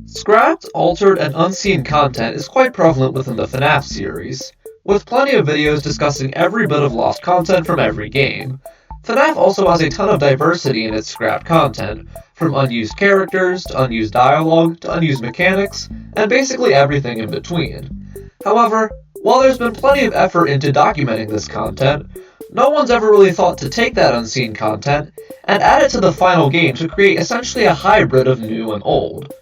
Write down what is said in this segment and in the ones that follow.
Scrapped, altered, and unseen content is quite prevalent within the FNaF series, with plenty of videos discussing every bit of lost content from every game. FNaF also has a ton of diversity in its scrapped content, from unused characters, to unused dialogue, to unused mechanics, and basically everything in between. However, while there's been plenty of effort into documenting this content, no one's ever really thought to take that unseen content and add it to the final game to create essentially a hybrid of new and old.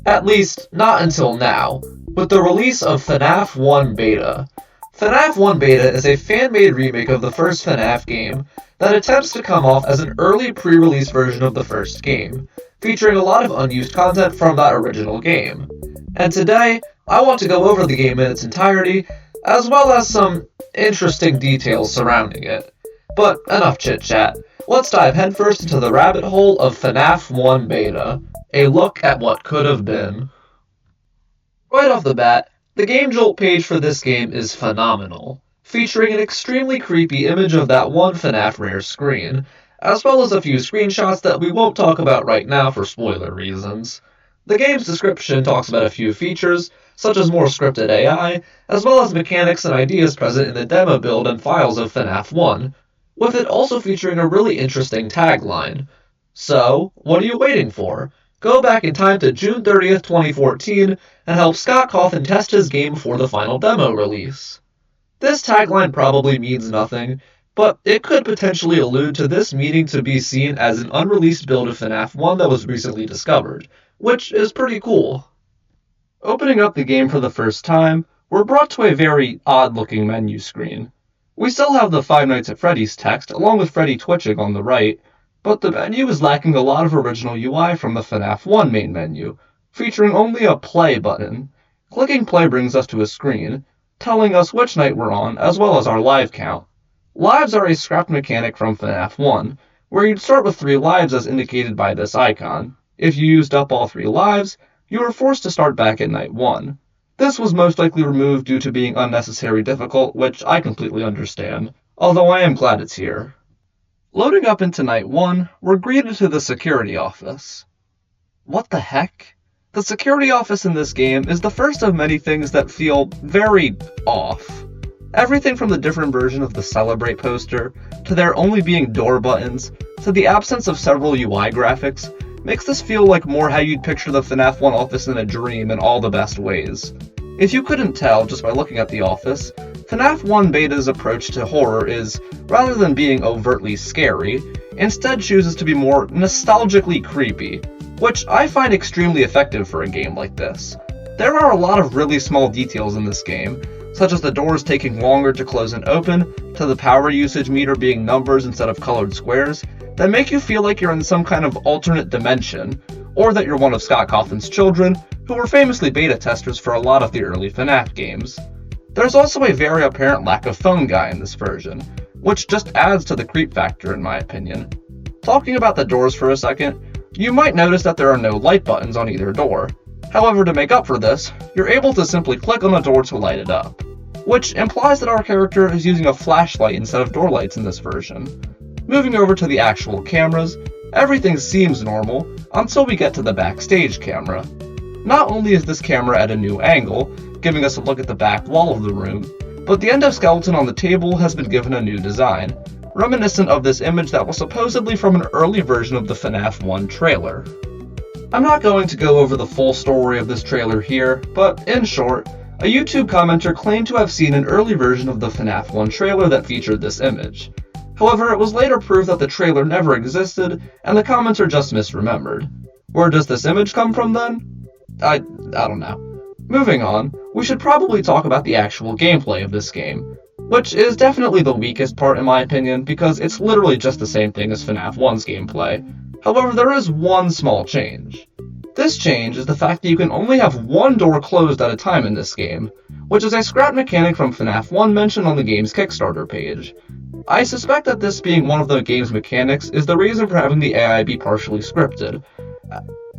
At least, not until now, with the release of FNaF 1 Beta. FNaF 1 Beta is a fan-made remake of the first FNaF game that attempts to come off as an early pre-release version of the first game, featuring a lot of unused content from that original game. And today, I want to go over the game in its entirety, as well as some interesting details surrounding it. But enough chit-chat, let's dive headfirst into the rabbit hole of FNaF 1 Beta, a look at what could have been. Right off the bat, the Gamejolt page for this game is phenomenal, featuring an extremely creepy image of that one FNaF rare screen, as well as a few screenshots that we won't talk about right now for spoiler reasons. The game's description talks about a few features, such as more scripted AI, as well as mechanics and ideas present in the demo build and files of FNaF 1, with it also featuring a really interesting tagline. So, what are you waiting for? Go back in time to June 30th, 2014, and help Scott Cawthon test his game for the final demo release. This tagline probably means nothing, but it could potentially allude to this needing to be seen as an unreleased build of FNaF 1 that was recently discovered, which is pretty cool. Opening up the game for the first time, we're brought to a very odd-looking menu screen. We still have the Five Nights at Freddy's text, along with Freddy twitching on the right, but the menu is lacking a lot of original UI from the FNaF 1 main menu, featuring only a play button. Clicking play brings us to a screen, telling us which night we're on, as well as our live count. Lives are a scrapped mechanic from FNaF 1, where you'd start with 3 lives as indicated by this icon. If you used up all 3 lives, you were forced to start back at night 1. This was most likely removed due to being unnecessarily difficult, which I completely understand, although I am glad it's here. Loading up into night 1, we're greeted to the security office. What the heck? The security office in this game is the first of many things that feel very off. Everything from the different version of the Celebrate poster, to there only being door buttons, to the absence of several UI graphics, makes this feel like more how you'd picture the FNaF 1 office in a dream in all the best ways. If you couldn't tell just by looking at the office, FNaF 1 Beta's approach to horror is, rather than being overtly scary, instead chooses to be more nostalgically creepy, which I find extremely effective for a game like this. There are a lot of really small details in this game, such as the doors taking longer to close and open, to the power usage meter being numbers instead of colored squares, that make you feel like you're in some kind of alternate dimension, or that you're one of Scott Cawthon's children, who were famously beta testers for a lot of the early FNaF games. There's also a very apparent lack of phone guy in this version, which just adds to the creep factor in my opinion. Talking about the doors for a second, you might notice that there are no light buttons on either door. However, to make up for this, you're able to simply click on the door to light it up, which implies that our character is using a flashlight instead of door lights in this version. Moving over to the actual cameras, everything seems normal until we get to the backstage camera. Not only is this camera at a new angle, giving us a look at the back wall of the room, but the endoskeleton on the table has been given a new design, reminiscent of this image that was supposedly from an early version of the FNaF 1 trailer. I'm not going to go over the full story of this trailer here, but in short, a YouTube commenter claimed to have seen an early version of the FNaF 1 trailer that featured this image. However, it was later proved that the trailer never existed, and the commenter just misremembered. Where does this image come from then? I don't know. Moving on, we should probably talk about the actual gameplay of this game, which is definitely the weakest part in my opinion because it's literally just the same thing as FNaF 1's gameplay. However, there is one small change. This change is the fact that you can only have one door closed at a time in this game, which is a scrap mechanic from FNaF 1 mentioned on the game's Kickstarter page. I suspect that this being one of the game's mechanics is the reason for having the AI be partially scripted,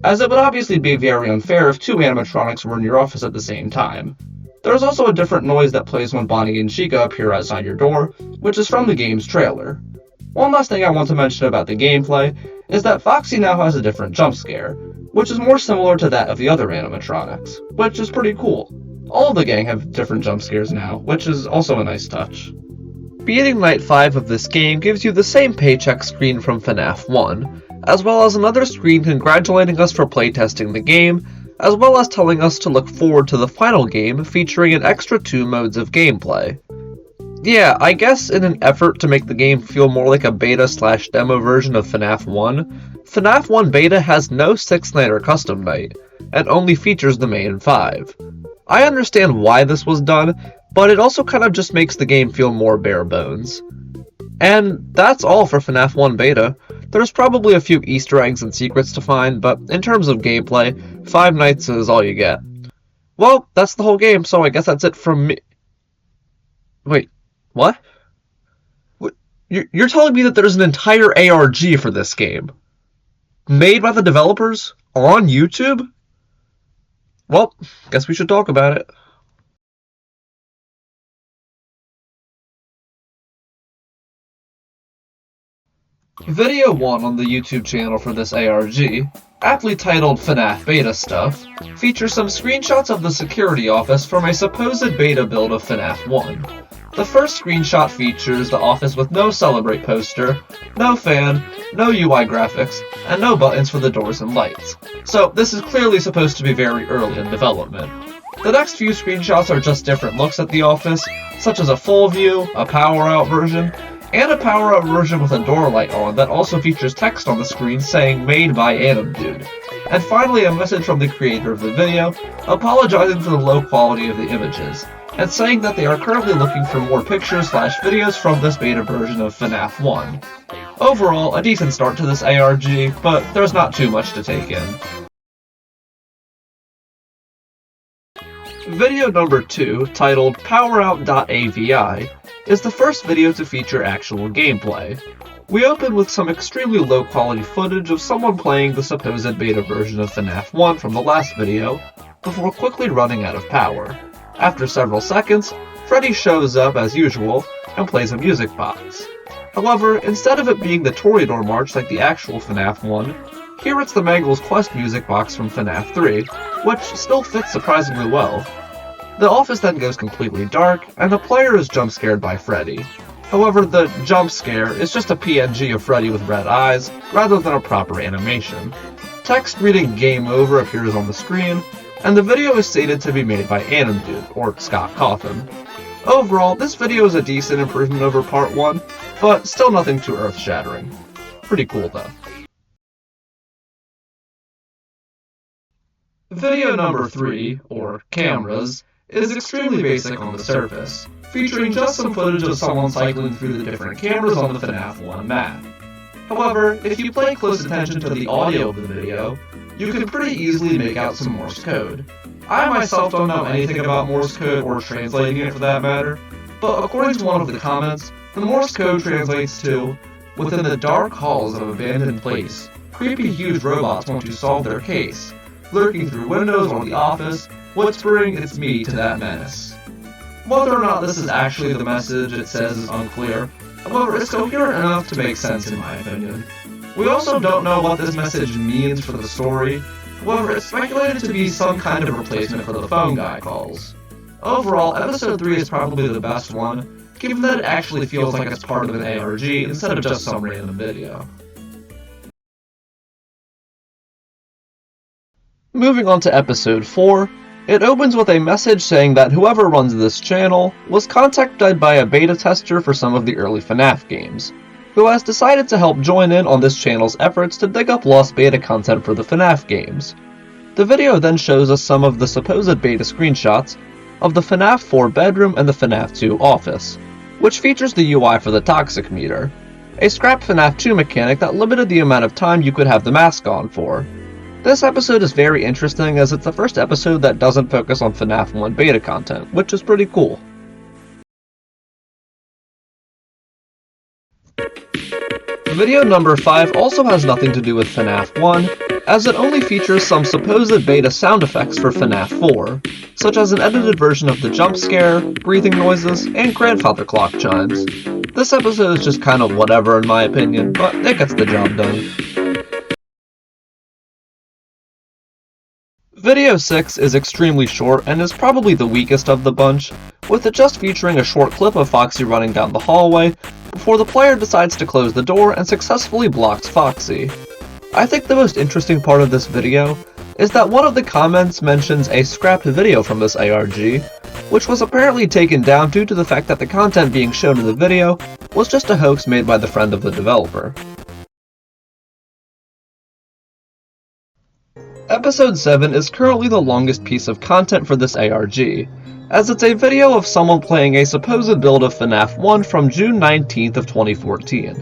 as it would obviously be very unfair if 2 animatronics were in your office at the same time. There's also a different noise that plays when Bonnie and Chica appear outside your door, which is from the game's trailer. One last thing I want to mention about the gameplay is that Foxy now has a different jump scare, which is more similar to that of the other animatronics, which is pretty cool. All of the gang have different jump scares now, which is also a nice touch. Beating Night 5 of this game gives you the same paycheck screen from FNaF 1, as well as another screen congratulating us for playtesting the game, as well as telling us to look forward to the final game featuring an extra 2 modes of gameplay. Yeah, I guess in an effort to make the game feel more like a beta/demo version of FNaF 1, FNaF 1 Beta has no 6th night or custom night, and only features the main 5. I understand why this was done, but it also kind of just makes the game feel more bare bones. And that's all for FNaF 1 Beta. There's probably a few Easter eggs and secrets to find, but in terms of gameplay, 5 nights is all you get. Well, that's the whole game, so I guess that's it from me. Wait, what? You're telling me that there's an entire ARG for this game? Made by the developers? On YouTube? Well, guess we should talk about it. Video 1 on the YouTube channel for this ARG, aptly titled FNaF Beta Stuff, features some screenshots of the security office from a supposed beta build of FNaF 1. The first screenshot features the office with no Celebrate poster, no fan, no UI graphics, and no buttons for the doors and lights. So this is clearly supposed to be very early in development. The next few screenshots are just different looks at the office, such as a full view, a power-out version, and a power-up version with a door light on that also features text on the screen saying "Made by Anim Dude." And finally a message from the creator of the video, apologizing for the low quality of the images, and saying that they are currently looking for more pictures/videos from this beta version of FNaF 1. Overall, a decent start to this ARG, but there's not too much to take in. Video number 2, titled PowerOut.avi, is the first video to feature actual gameplay. We open with some extremely low quality footage of someone playing the supposed beta version of FNaF 1 from the last video, before quickly running out of power. After several seconds, Freddy shows up as usual and plays a music box. However, instead of it being the Toreador March like the actual FNaF 1, here it's the Mangle's Quest music box from FNaF 3, which still fits surprisingly well. The office then goes completely dark, and the player is jump scared by Freddy. However, the jump scare is just a PNG of Freddy with red eyes, rather than a proper animation. Text reading "Game Over" appears on the screen, and the video is stated to be made by Anim Dude, or Scott Coffin. Overall, this video is a decent improvement over part 1, but still nothing too earth-shattering. Pretty cool though. Video number 3, or Cameras, is extremely basic on the surface, featuring just some footage of someone cycling through the different cameras on the FNaF 1 map. However, if you pay close attention to the audio of the video, you can pretty easily make out some Morse code. I myself don't know anything about Morse code or translating it for that matter, but according to one of the comments, the Morse code translates to, "Within the dark halls of an abandoned place, creepy huge robots want to solve their case, lurking through windows on the office, whispering it's me to that menace." Whether or not this is actually the message it says is unclear, however it's coherent enough to make sense in my opinion. We also don't know what this message means for the story, however it's speculated to be some kind of replacement for the phone guy calls. Overall, episode 3 is probably the best one, given that it actually feels like it's part of an ARG instead of just some random video. Moving on to episode 4, it opens with a message saying that whoever runs this channel was contacted by a beta tester for some of the early FNaF games, who has decided to help join in on this channel's efforts to dig up lost beta content for the FNaF games. The video then shows us some of the supposed beta screenshots of the FNaF 4 bedroom and the FNaF 2 office, which features the UI for the toxic meter, a scrapped FNaF 2 mechanic that limited the amount of time you could have the mask on for. This episode is very interesting as it's the first episode that doesn't focus on FNaF 1 beta content, which is pretty cool. Video number 5 also has nothing to do with FNaF 1, as it only features some supposed beta sound effects for FNaF 4, such as an edited version of the jump scare, breathing noises, and grandfather clock chimes. This episode is just kind of whatever in my opinion, but it gets the job done. Video 6 is extremely short and is probably the weakest of the bunch, with it just featuring a short clip of Foxy running down the hallway before the player decides to close the door and successfully blocks Foxy. I think the most interesting part of this video is that one of the comments mentions a scrapped video from this ARG, which was apparently taken down due to the fact that the content being shown in the video was just a hoax made by the friend of the developer. Episode 7 is currently the longest piece of content for this ARG, as it's a video of someone playing a supposed build of FNaF 1 from June 19th of 2014.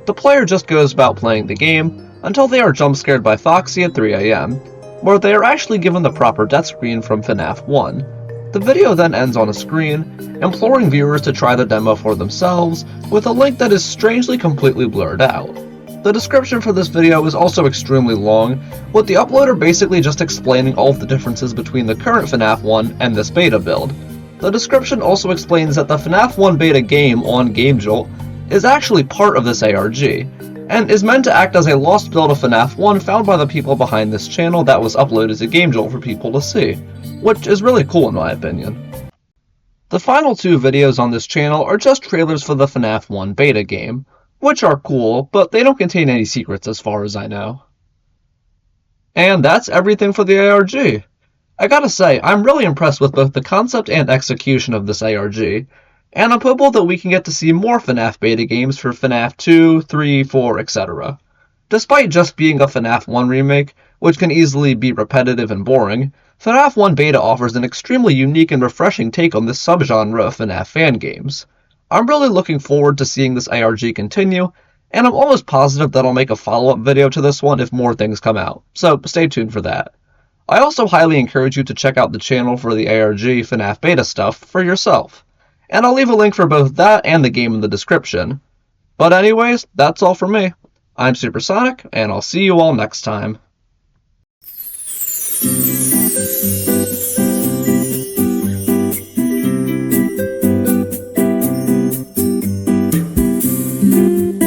The player just goes about playing the game until they are jump scared by Foxy at 3 AM, where they are actually given the proper death screen from FNaF 1. The video then ends on a screen, imploring viewers to try the demo for themselves, with a link that is strangely completely blurred out. The description for this video is also extremely long, with the uploader basically just explaining all of the differences between the current FNaF 1 and this beta build. The description also explains that the FNaF 1 beta game on Gamejolt is actually part of this ARG, and is meant to act as a lost build of FNaF 1 found by the people behind this channel that was uploaded to Gamejolt for people to see, which is really cool in my opinion. The final two videos on this channel are just trailers for the FNaF 1 beta game, which are cool, but they don't contain any secrets as far as I know. And that's everything for the ARG. I gotta say, I'm really impressed with both the concept and execution of this ARG, and I'm hopeful that we can get to see more FNaF beta games for FNaF 2, 3, 4, etc. Despite just being a FNaF 1 remake, which can easily be repetitive and boring, FNaF 1 beta offers an extremely unique and refreshing take on this subgenre of FNaF fan games. I'm really looking forward to seeing this ARG continue, and I'm almost positive that I'll make a follow-up video to this one if more things come out, so stay tuned for that. I also highly encourage you to check out the channel for the ARG FNaF beta stuff for yourself, and I'll leave a link for both that and the game in the description. But anyways, that's all from me. I'm Supersonic, and I'll see you all next time.